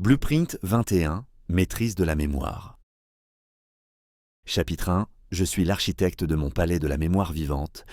Blueprint 21, maîtrise de la mémoire. Chapitre 1, je suis l'architecte de mon palais de la mémoire vivante.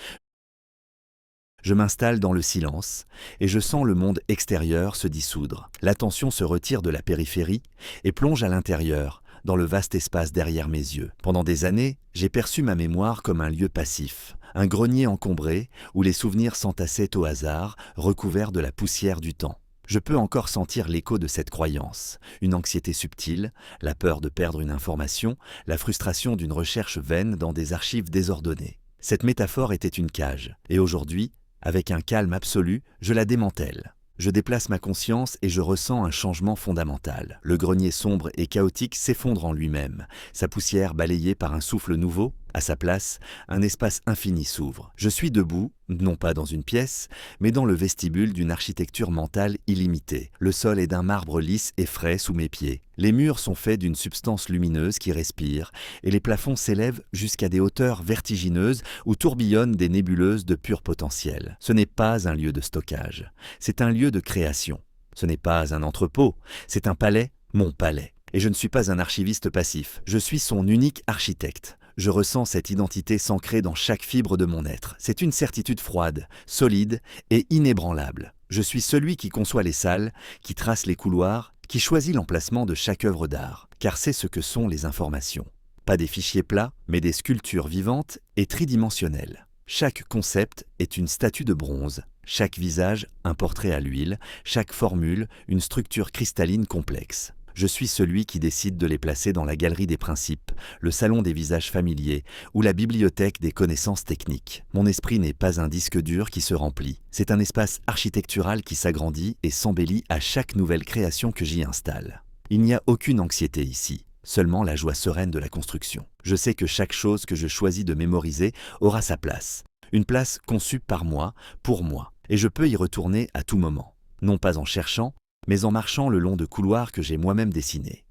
Je m'installe dans le silence et je sens le monde extérieur se dissoudre. L'attention se retire de la périphérie et plonge à l'intérieur, dans le vaste espace derrière mes yeux. Pendant des années, j'ai perçu ma mémoire comme un lieu passif, un grenier encombré où les souvenirs s'entassaient au hasard, recouverts de la poussière du temps. Je peux encore sentir l'écho de cette croyance, une anxiété subtile, la peur de perdre une information, la frustration d'une recherche vaine dans des archives désordonnées. Cette métaphore était une cage, et aujourd'hui, avec un calme absolu, je la démantèle. Je déplace ma conscience et je ressens un changement fondamental. Le grenier sombre et chaotique s'effondre en lui-même, sa poussière balayée par un souffle nouveau. À sa place, un espace infini s'ouvre. Je suis debout, non pas dans une pièce, mais dans le vestibule d'une architecture mentale illimitée. Le sol est d'un marbre lisse et frais sous mes pieds. Les murs sont faits d'une substance lumineuse qui respire, et les plafonds s'élèvent jusqu'à des hauteurs vertigineuses où tourbillonnent des nébuleuses de pur potentiel. Ce n'est pas un lieu de stockage, c'est un lieu de création. Ce n'est pas un entrepôt, c'est un palais, mon palais. Et je ne suis pas un archiviste passif, je suis son unique architecte. Je ressens cette identité s'ancrer dans chaque fibre de mon être. C'est une certitude froide, solide et inébranlable. Je suis celui qui conçoit les salles, qui trace les couloirs, qui choisit l'emplacement de chaque œuvre d'art. Car c'est ce que sont les informations. Pas des fichiers plats, mais des sculptures vivantes et tridimensionnelles. Chaque concept est une statue de bronze, chaque visage un portrait à l'huile, chaque formule une structure cristalline complexe. Je suis celui qui décide de les placer dans la galerie des principes, le salon des visages familiers ou la bibliothèque des connaissances techniques. Mon esprit n'est pas un disque dur qui se remplit. C'est un espace architectural qui s'agrandit et s'embellit à chaque nouvelle création que j'y installe. Il n'y a aucune anxiété ici, seulement la joie sereine de la construction. Je sais que chaque chose que je choisis de mémoriser aura sa place. Une place conçue par moi, pour moi. Et je peux y retourner à tout moment. Non pas en cherchant, mais en marchant le long de couloirs que j'ai moi-même dessinés.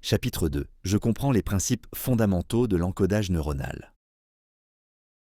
Chapitre 2. Je comprends les principes fondamentaux de l'encodage neuronal.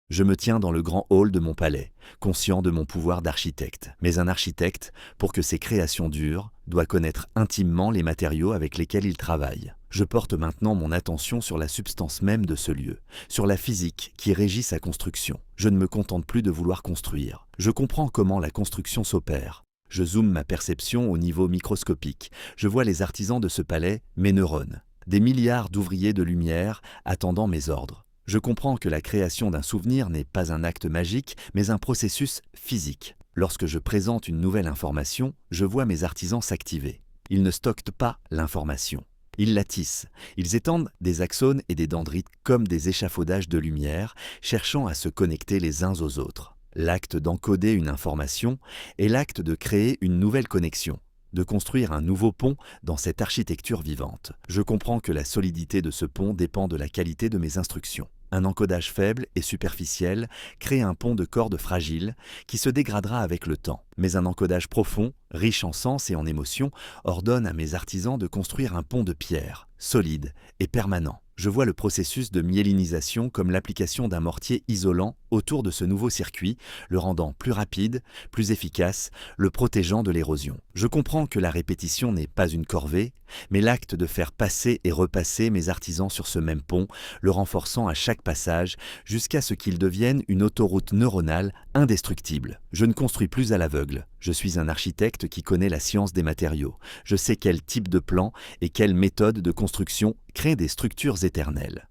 Je me tiens dans le grand hall de mon palais, conscient de mon pouvoir d'architecte. Mais un architecte, pour que ses créations durent, doit connaître intimement les matériaux avec lesquels il travaille. Je porte maintenant mon attention sur la substance même de ce lieu, sur la physique qui régit sa construction. Je ne me contente plus de vouloir construire. Je comprends comment la construction s'opère. Je zoome ma perception au niveau microscopique. Je vois les artisans de ce palais, mes neurones. Des milliards d'ouvriers de lumière attendant mes ordres. Je comprends que la création d'un souvenir n'est pas un acte magique, mais un processus physique. Lorsque je présente une nouvelle information, je vois mes artisans s'activer. Ils ne stockent pas l'information. Ils la tissent. Ils étendent des axones et des dendrites comme des échafaudages de lumière, cherchant à se connecter les uns aux autres. L'acte d'encoder une information est l'acte de créer une nouvelle connexion, de construire un nouveau pont dans cette architecture vivante. Je comprends que la solidité de ce pont dépend de la qualité de mes instructions. Un encodage faible et superficiel crée un pont de cordes fragile qui se dégradera avec le temps. Mais un encodage profond, riche en sens et en émotions, ordonne à mes artisans de construire un pont de pierre, solide et permanent. Je vois le processus de myélinisation comme l'application d'un mortier isolant autour de ce nouveau circuit, le rendant plus rapide, plus efficace, le protégeant de l'érosion. Je comprends que la répétition n'est pas une corvée, mais l'acte de faire passer et repasser mes artisans sur ce même pont, le renforçant à chaque passage jusqu'à ce qu'il devienne une autoroute neuronale indestructible. Je ne construis plus à l'aveugle. Je suis un architecte qui connaît la science des matériaux. Je sais quel type de plan et quelle méthode de construction crée des structures éternelles.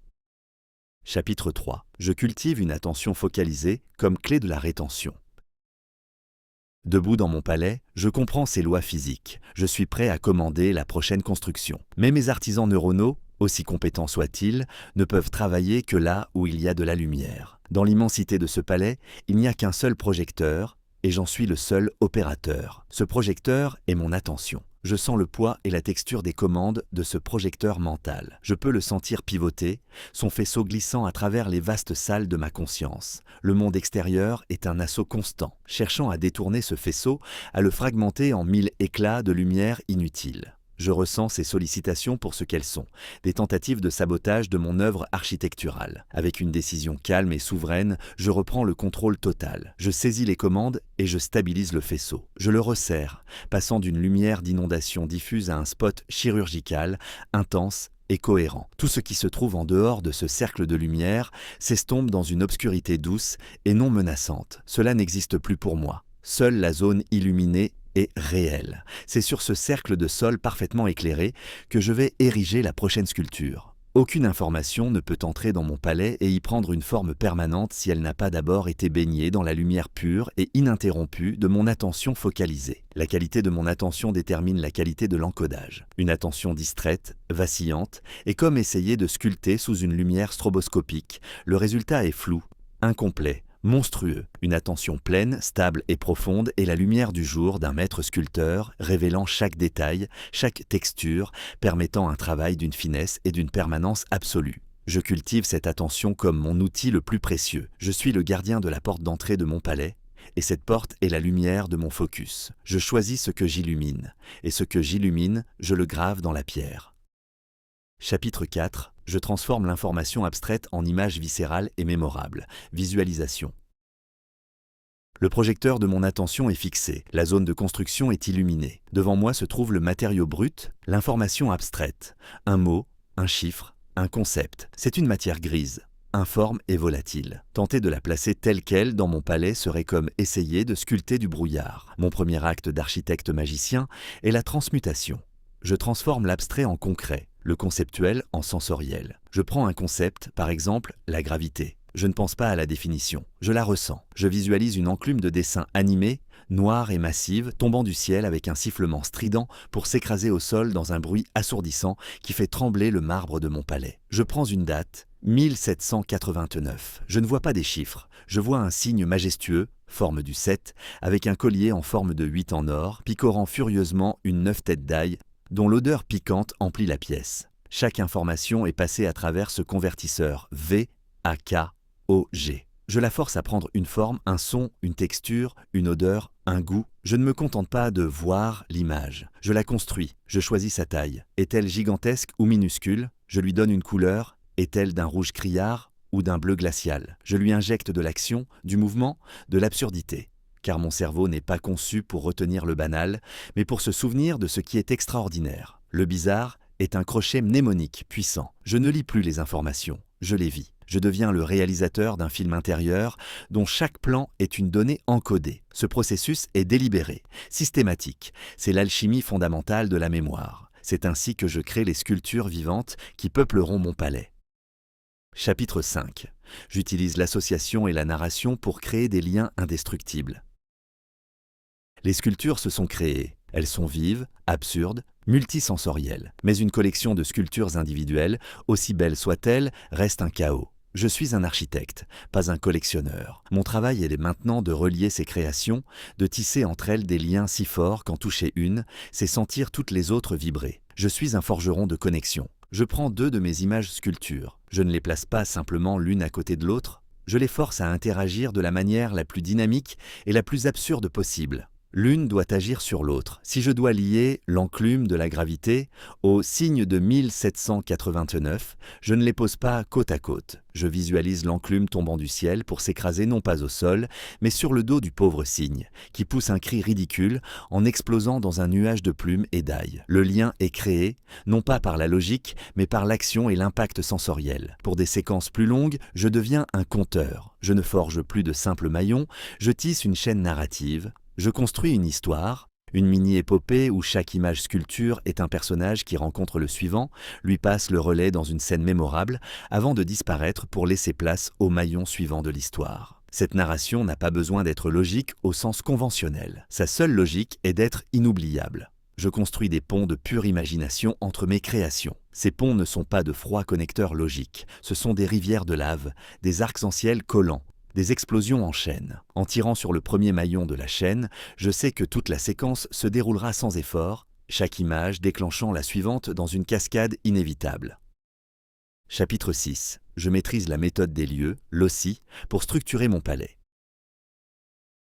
Chapitre 3. Je cultive une attention focalisée comme clé de la rétention. Debout dans mon palais, je comprends ces lois physiques. Je suis prêt à commander la prochaine construction. Mais mes artisans neuronaux, aussi compétents soient-ils, ne peuvent travailler que là où il y a de la lumière. Dans l'immensité de ce palais, il n'y a qu'un seul projecteur, et j'en suis le seul opérateur. Ce projecteur est mon attention. Je sens le poids et la texture des commandes de ce projecteur mental. Je peux le sentir pivoter, son faisceau glissant à travers les vastes salles de ma conscience. Le monde extérieur est un assaut constant, cherchant à détourner ce faisceau, à le fragmenter en 1000 éclats de lumière inutiles. Je ressens ces sollicitations pour ce qu'elles sont, des tentatives de sabotage de mon œuvre architecturale. Avec une décision calme et souveraine, je reprends le contrôle total. Je saisis les commandes et je stabilise le faisceau. Je le resserre, passant d'une lumière d'inondation diffuse à un spot chirurgical, intense et cohérent. Tout ce qui se trouve en dehors de ce cercle de lumière s'estompe dans une obscurité douce et non menaçante. Cela n'existe plus pour moi. Seule la zone illuminée est réelle. C'est sur ce cercle de sol parfaitement éclairé que je vais ériger la prochaine sculpture. Aucune information ne peut entrer dans mon palais et y prendre une forme permanente si elle n'a pas d'abord été baignée dans la lumière pure et ininterrompue de mon attention focalisée. La qualité de mon attention détermine la qualité de l'encodage. Une attention distraite, vacillante, est comme essayer de sculpter sous une lumière stroboscopique. Le résultat est flou, incomplet, monstrueux. Une attention pleine, stable et profonde est la lumière du jour d'un maître sculpteur, révélant chaque détail, chaque texture, permettant un travail d'une finesse et d'une permanence absolue. Je cultive cette attention comme mon outil le plus précieux. Je suis le gardien de la porte d'entrée de mon palais, et cette porte est la lumière de mon focus. Je choisis ce que j'illumine, et ce que j'illumine, je le grave dans la pierre. Chapitre 4. Je transforme l'information abstraite en images viscérales et mémorables. Visualisation. Le projecteur de mon attention est fixé, la zone de construction est illuminée. Devant moi se trouve le matériau brut, l'information abstraite. Un mot, un chiffre, un concept. C'est une matière grise, informe et volatile. Tenter de la placer telle qu'elle dans mon palais serait comme essayer de sculpter du brouillard. Mon premier acte d'architecte magicien est la transmutation. Je transforme l'abstrait en concret, le conceptuel en sensoriel. Je prends un concept, par exemple la gravité. Je ne pense pas à la définition, je la ressens. Je visualise une enclume de dessin animée, noire et massive, tombant du ciel avec un sifflement strident pour s'écraser au sol dans un bruit assourdissant qui fait trembler le marbre de mon palais. Je prends une date, 1789. Je ne vois pas des chiffres, je vois un signe majestueux, forme du 7, avec un collier en forme de 8 en or, picorant furieusement une 9 têtes d'ail, dont l'odeur piquante emplit la pièce. Chaque information est passée à travers ce convertisseur VAKOG. Je la force à prendre une forme, un son, une texture, une odeur, un goût. Je ne me contente pas de voir l'image. Je la construis, je choisis sa taille. Est-elle gigantesque ou minuscule? Je lui donne une couleur. Est-elle d'un rouge criard ou d'un bleu glacial? Je lui injecte de l'action, du mouvement, de l'absurdité. Car mon cerveau n'est pas conçu pour retenir le banal, mais pour se souvenir de ce qui est extraordinaire. Le bizarre est un crochet mnémonique puissant. Je ne lis plus les informations, je les vis. Je deviens le réalisateur d'un film intérieur dont chaque plan est une donnée encodée. Ce processus est délibéré, systématique. C'est l'alchimie fondamentale de la mémoire. C'est ainsi que je crée les sculptures vivantes qui peupleront mon palais. Chapitre 5. J'utilise l'association et la narration pour créer des liens indestructibles. Les sculptures se sont créées. Elles sont vives, absurdes, multisensorielles. Mais une collection de sculptures individuelles, aussi belles soient-elles, reste un chaos. Je suis un architecte, pas un collectionneur. Mon travail est maintenant de relier ces créations, de tisser entre elles des liens si forts qu'en toucher une, c'est sentir toutes les autres vibrer. Je suis un forgeron de connexion. Je prends deux de mes images sculptures. Je ne les place pas simplement l'une à côté de l'autre. Je les force à interagir de la manière la plus dynamique et la plus absurde possible. L'une doit agir sur l'autre. Si je dois lier l'enclume de la gravité au signe de 1789, je ne les pose pas côte à côte. Je visualise l'enclume tombant du ciel pour s'écraser non pas au sol, mais sur le dos du pauvre cygne, qui pousse un cri ridicule en explosant dans un nuage de plumes et d'ail. Le lien est créé, non pas par la logique, mais par l'action et l'impact sensoriel. Pour des séquences plus longues, je deviens un conteur. Je ne forge plus de simples maillons, je tisse une chaîne narrative. Je construis une histoire, une mini-épopée où chaque image sculpture est un personnage qui rencontre le suivant, lui passe le relais dans une scène mémorable, avant de disparaître pour laisser place au maillon suivant de l'histoire. Cette narration n'a pas besoin d'être logique au sens conventionnel. Sa seule logique est d'être inoubliable. Je construis des ponts de pure imagination entre mes créations. Ces ponts ne sont pas de froids connecteurs logiques, ce sont des rivières de lave, des arcs-en-ciel collants, des explosions en chaîne. En tirant sur le premier maillon de la chaîne, je sais que toute la séquence se déroulera sans effort, chaque image déclenchant la suivante dans une cascade inévitable. Chapitre 6. Je maîtrise la méthode des lieux, l'OSI, pour structurer mon palais.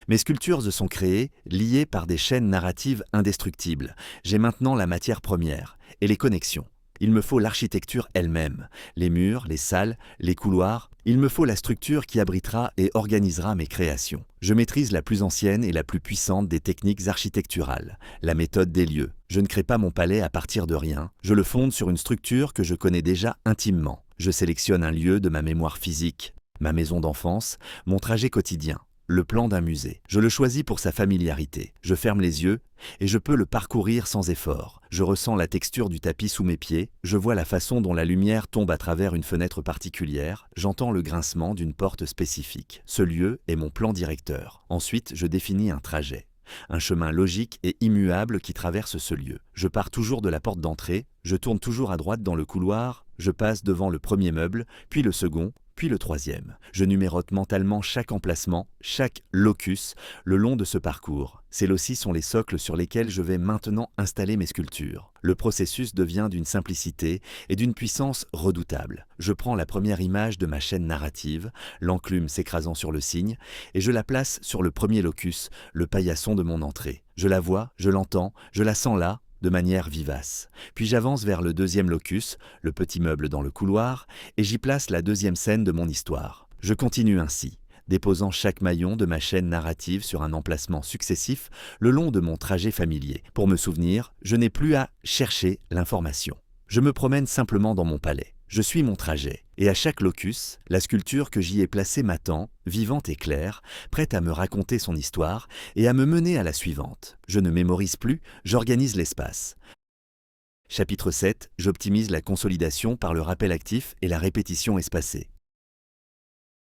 Mes sculptures se sont créées, liées par des chaînes narratives indestructibles. J'ai maintenant la matière première et les connexions. Il me faut l'architecture elle-même, les murs, les salles, les couloirs. Il me faut la structure qui abritera et organisera mes créations. Je maîtrise la plus ancienne et la plus puissante des techniques architecturales, la méthode des lieux. Je ne crée pas mon palais à partir de rien, je le fonde sur une structure que je connais déjà intimement. Je sélectionne un lieu de ma mémoire physique, ma maison d'enfance, mon trajet quotidien. Le plan d'un musée. Je le choisis pour sa familiarité. Je ferme les yeux et je peux le parcourir sans effort. Je ressens la texture du tapis sous mes pieds, je vois la façon dont la lumière tombe à travers une fenêtre particulière, j'entends le grincement d'une porte spécifique. Ce lieu est mon plan directeur. Ensuite, je définis un trajet. Un chemin logique et immuable qui traverse ce lieu. Je pars toujours de la porte d'entrée, je tourne toujours à droite dans le couloir, je passe devant le premier meuble, puis le second, puis le troisième. Je numérote mentalement chaque emplacement, chaque locus, le long de ce parcours. Celles-ci sont les socles sur lesquels je vais maintenant installer mes sculptures. Le processus devient d'une simplicité et d'une puissance redoutable. Je prends la première image de ma chaîne narrative, l'enclume s'écrasant sur le cygne, et je la place sur le premier locus, le paillasson de mon entrée. Je la vois, je l'entends, je la sens là, de manière vivace. Puis j'avance vers le deuxième locus, le petit meuble dans le couloir, et j'y place la deuxième scène de mon histoire. Je continue ainsi, déposant chaque maillon de ma chaîne narrative sur un emplacement successif le long de mon trajet familier. Pour me souvenir, je n'ai plus à chercher l'information. Je me promène simplement dans mon palais. Je suis mon trajet, et à chaque locus, la sculpture que j'y ai placée m'attend, vivante et claire, prête à me raconter son histoire et à me mener à la suivante. Je ne mémorise plus, j'organise l'espace. Chapitre 7, j'optimise la consolidation par le rappel actif et la répétition espacée.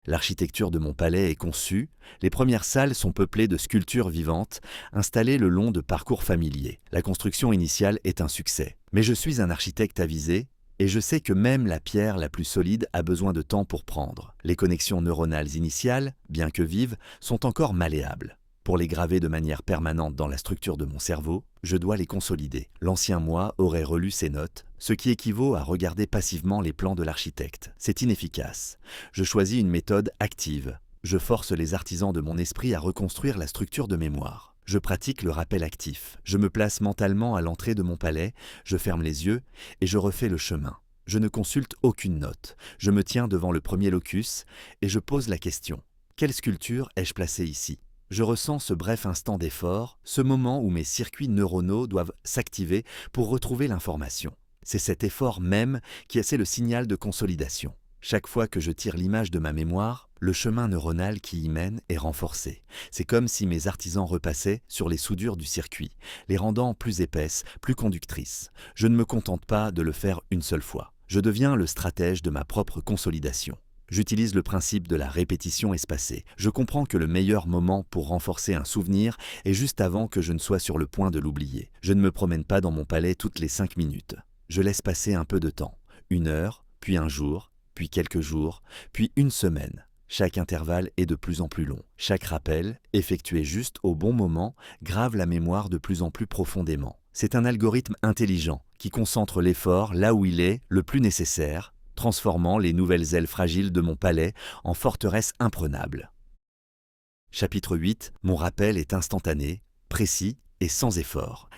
L'architecture de mon palais est conçue, les premières salles sont peuplées de sculptures vivantes, installées le long de parcours familiers. La construction initiale est un succès. Mais je suis un architecte avisé, et je sais que même la pierre la plus solide a besoin de temps pour prendre. Les connexions neuronales initiales, bien que vives, sont encore malléables. Pour les graver de manière permanente dans la structure de mon cerveau, je dois les consolider. L'ancien moi aurait relu ces notes, ce qui équivaut à regarder passivement les plans de l'architecte. C'est inefficace. Je choisis une méthode active. Je force les artisans de mon esprit à reconstruire la structure de mémoire. Je pratique le rappel actif. Je me place mentalement à l'entrée de mon palais, je ferme les yeux et je refais le chemin. Je ne consulte aucune note. Je me tiens devant le premier locus et je pose la question. Quelle sculpture ai-je placée ici ? Je ressens ce bref instant d'effort, ce moment où mes circuits neuronaux doivent s'activer pour retrouver l'information. C'est cet effort même qui est le signal de consolidation. Chaque fois que je tire l'image de ma mémoire, le chemin neuronal qui y mène est renforcé. C'est comme si mes artisans repassaient sur les soudures du circuit, les rendant plus épaisses, plus conductrices. Je ne me contente pas de le faire une seule fois. Je deviens le stratège de ma propre consolidation. J'utilise le principe de la répétition espacée. Je comprends que le meilleur moment pour renforcer un souvenir est juste avant que je ne sois sur le point de l'oublier. Je ne me promène pas dans mon palais toutes les 5 minutes. Je laisse passer un peu de temps, 1 heure, puis un jour, puis quelques jours, puis une semaine. Chaque intervalle est de plus en plus long. Chaque rappel, effectué juste au bon moment, grave la mémoire de plus en plus profondément. C'est un algorithme intelligent qui concentre l'effort là où il est le plus nécessaire, transformant les nouvelles ailes fragiles de mon palais en forteresses imprenables. Chapitre 8. Mon rappel est instantané, précis et sans effort.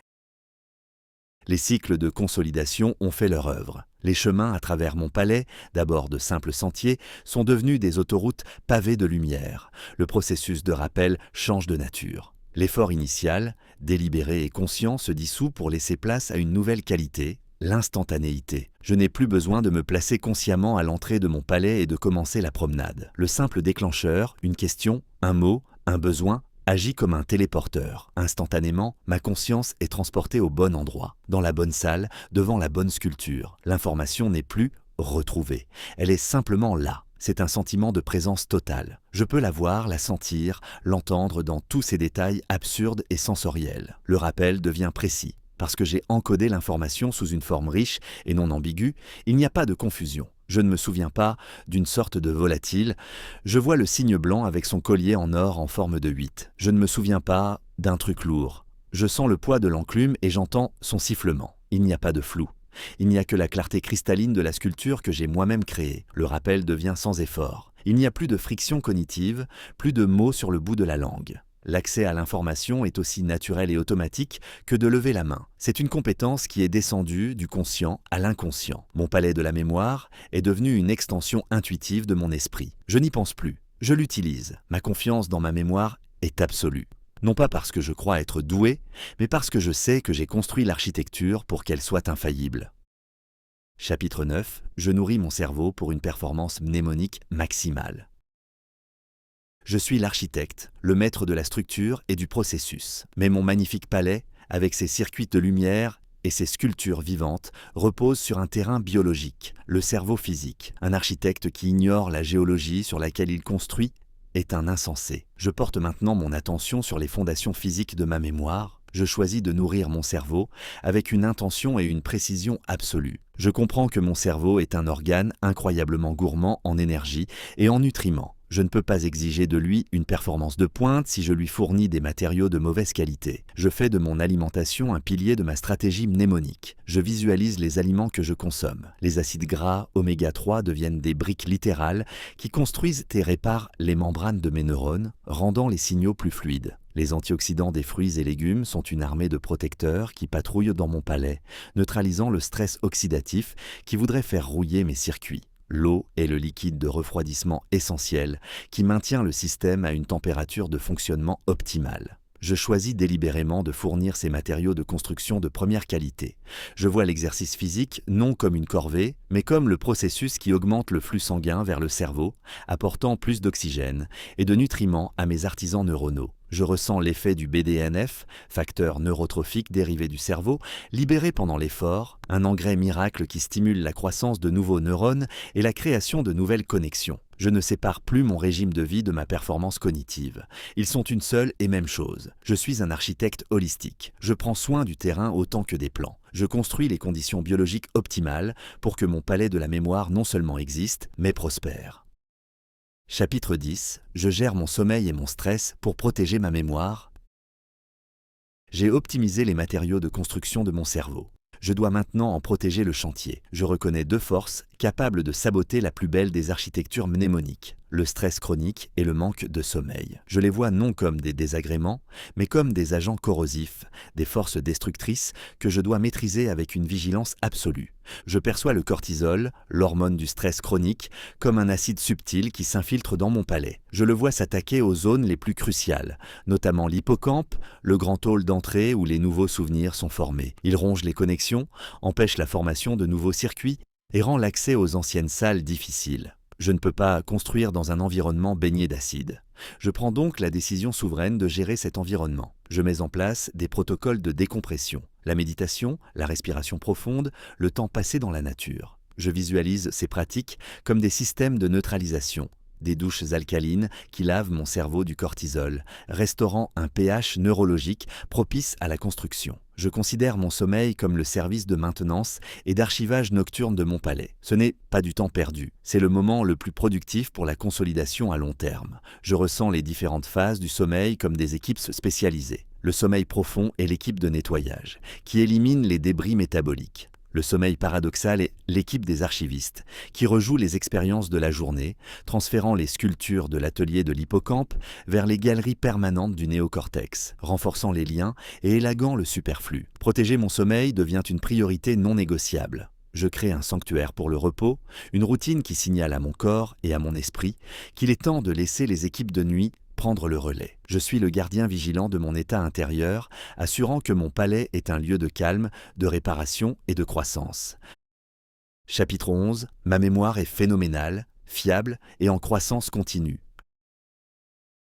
Les cycles de consolidation ont fait leur œuvre. Les chemins à travers mon palais, d'abord de simples sentiers, sont devenus des autoroutes pavées de lumière. Le processus de rappel change de nature. L'effort initial, délibéré et conscient, se dissout pour laisser place à une nouvelle qualité, l'instantanéité. Je n'ai plus besoin de me placer consciemment à l'entrée de mon palais et de commencer la promenade. Le simple déclencheur, une question, un mot, un besoin, agit comme un téléporteur. Instantanément, ma conscience est transportée au bon endroit, dans la bonne salle, devant la bonne sculpture. L'information n'est plus retrouvée, elle est simplement là. C'est un sentiment de présence totale. Je peux la voir, la sentir, l'entendre dans tous ses détails absurdes et sensoriels. Le rappel devient précis. Parce que j'ai encodé l'information sous une forme riche et non ambiguë, il n'y a pas de confusion. Je ne me souviens pas d'une sorte de volatile. Je vois le cygne blanc avec son collier en or en forme de 8. Je ne me souviens pas d'un truc lourd. Je sens le poids de l'enclume et j'entends son sifflement. Il n'y a pas de flou. Il n'y a que la clarté cristalline de la sculpture que j'ai moi-même créée. Le rappel devient sans effort. Il n'y a plus de friction cognitive, plus de mots sur le bout de la langue. L'accès à l'information est aussi naturel et automatique que de lever la main. C'est une compétence qui est descendue du conscient à l'inconscient. Mon palais de la mémoire est devenu une extension intuitive de mon esprit. Je n'y pense plus, je l'utilise. Ma confiance dans ma mémoire est absolue. Non pas parce que je crois être doué, mais parce que je sais que j'ai construit l'architecture pour qu'elle soit infaillible. Chapitre 9. Je nourris mon cerveau pour une performance mnémonique maximale. Je suis l'architecte, le maître de la structure et du processus. Mais mon magnifique palais, avec ses circuits de lumière et ses sculptures vivantes, repose sur un terrain biologique, le cerveau physique. Un architecte qui ignore la géologie sur laquelle il construit est un insensé. Je porte maintenant mon attention sur les fondations physiques de ma mémoire. Je choisis de nourrir mon cerveau avec une intention et une précision absolue. Je comprends que mon cerveau est un organe incroyablement gourmand en énergie et en nutriments. Je ne peux pas exiger de lui une performance de pointe si je lui fournis des matériaux de mauvaise qualité. Je fais de mon alimentation un pilier de ma stratégie mnémonique. Je visualise les aliments que je consomme. Les acides gras oméga 3 deviennent des briques littérales qui construisent et réparent les membranes de mes neurones, rendant les signaux plus fluides. Les antioxydants des fruits et légumes sont une armée de protecteurs qui patrouillent dans mon palais, neutralisant le stress oxydatif qui voudrait faire rouiller mes circuits. L'eau est le liquide de refroidissement essentiel qui maintient le système à une température de fonctionnement optimale. Je choisis délibérément de fournir ces matériaux de construction de première qualité. Je vois l'exercice physique non comme une corvée, mais comme le processus qui augmente le flux sanguin vers le cerveau, apportant plus d'oxygène et de nutriments à mes artisans neuronaux. Je ressens l'effet du BDNF, facteur neurotrophique dérivé du cerveau, libéré pendant l'effort, un engrais miracle qui stimule la croissance de nouveaux neurones et la création de nouvelles connexions. Je ne sépare plus mon régime de vie de ma performance cognitive. Ils sont une seule et même chose. Je suis un architecte holistique. Je prends soin du terrain autant que des plans. Je construis les conditions biologiques optimales pour que mon palais de la mémoire non seulement existe, mais prospère. Chapitre 10. Je gère mon sommeil et mon stress pour protéger ma mémoire. J'ai optimisé les matériaux de construction de mon cerveau. Je dois maintenant en protéger le chantier. Je reconnais deux forces capables de saboter la plus belle des architectures mnémoniques, le stress chronique et le manque de sommeil. Je les vois non comme des désagréments, mais comme des agents corrosifs, des forces destructrices que je dois maîtriser avec une vigilance absolue. Je perçois le cortisol, l'hormone du stress chronique, comme un acide subtil qui s'infiltre dans mon palais. Je le vois s'attaquer aux zones les plus cruciales, notamment l'hippocampe, le grand hall d'entrée où les nouveaux souvenirs sont formés. Il ronge les connexions, empêche la formation de nouveaux circuits et rend l'accès aux anciennes salles difficile. Je ne peux pas construire dans un environnement baigné d'acide. Je prends donc la décision souveraine de gérer cet environnement. Je mets en place des protocoles de décompression, la méditation, la respiration profonde, le temps passé dans la nature. Je visualise ces pratiques comme des systèmes de neutralisation, des douches alcalines qui lavent mon cerveau du cortisol, restaurant un pH neurologique propice à la construction. Je considère mon sommeil comme le service de maintenance et d'archivage nocturne de mon palais. Ce n'est pas du temps perdu, c'est le moment le plus productif pour la consolidation à long terme. Je ressens les différentes phases du sommeil comme des équipes spécialisées. Le sommeil profond est l'équipe de nettoyage, qui élimine les débris métaboliques. Le sommeil paradoxal est l'équipe des archivistes, qui rejoue les expériences de la journée, transférant les sculptures de l'atelier de l'hippocampe vers les galeries permanentes du néocortex, renforçant les liens et élaguant le superflu. Protéger mon sommeil devient une priorité non négociable. Je crée un sanctuaire pour le repos, une routine qui signale à mon corps et à mon esprit qu'il est temps de laisser les équipes de nuit prendre le relais. Je suis le gardien vigilant de mon état intérieur, assurant que mon palais est un lieu de calme, de réparation et de croissance. Chapitre 11. Ma mémoire est phénoménale, fiable et en croissance continue.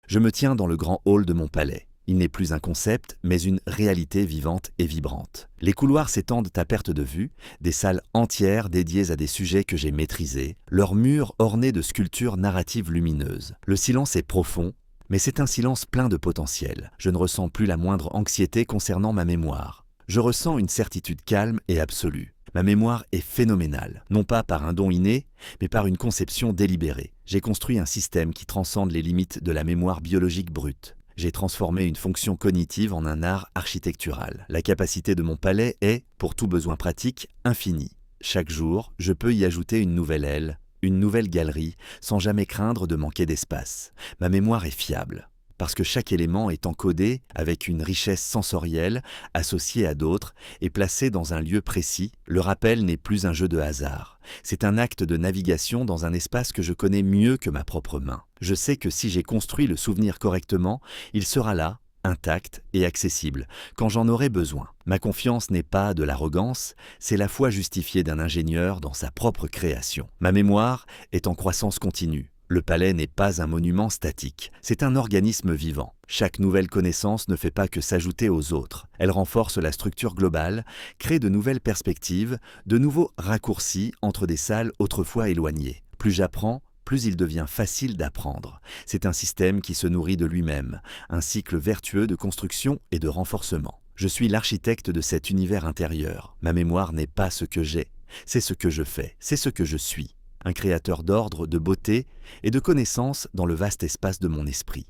Je me tiens dans le grand hall de mon palais. Il n'est plus un concept, mais une réalité vivante et vibrante. Les couloirs s'étendent à perte de vue, des salles entières dédiées à des sujets que j'ai maîtrisés, leurs murs ornés de sculptures narratives lumineuses. Le silence est profond, mais c'est un silence plein de potentiel. Je ne ressens plus la moindre anxiété concernant ma mémoire. Je ressens une certitude calme et absolue. Ma mémoire est phénoménale, non pas par un don inné, mais par une conception délibérée. J'ai construit un système qui transcende les limites de la mémoire biologique brute. J'ai transformé une fonction cognitive en un art architectural. La capacité de mon palais est, pour tout besoin pratique, infinie. Chaque jour, je peux y ajouter une nouvelle aile, une nouvelle galerie, sans jamais craindre de manquer d'espace. Ma mémoire est fiable. parce que chaque élément est encodé avec une richesse sensorielle, associée à d'autres et placé dans un lieu précis. Le rappel n'est plus un jeu de hasard. C'est un acte de navigation dans un espace que je connais mieux que ma propre main. Je sais que si j'ai construit le souvenir correctement, il sera là, intact et accessible, quand j'en aurai besoin. Ma confiance n'est pas de l'arrogance, c'est la foi justifiée d'un ingénieur dans sa propre création. Ma mémoire est en croissance continue. Le palais n'est pas un monument statique, c'est un organisme vivant. Chaque nouvelle connaissance ne fait pas que s'ajouter aux autres. Elle renforce la structure globale, crée de nouvelles perspectives, de nouveaux raccourcis entre des salles autrefois éloignées. Plus j'apprends, plus il devient facile d'apprendre. C'est un système qui se nourrit de lui-même, un cycle vertueux de construction et de renforcement. Je suis l'architecte de cet univers intérieur. Ma mémoire n'est pas ce que j'ai, c'est ce que je fais, c'est ce que je suis. Un créateur d'ordre, de beauté et de connaissances dans le vaste espace de mon esprit.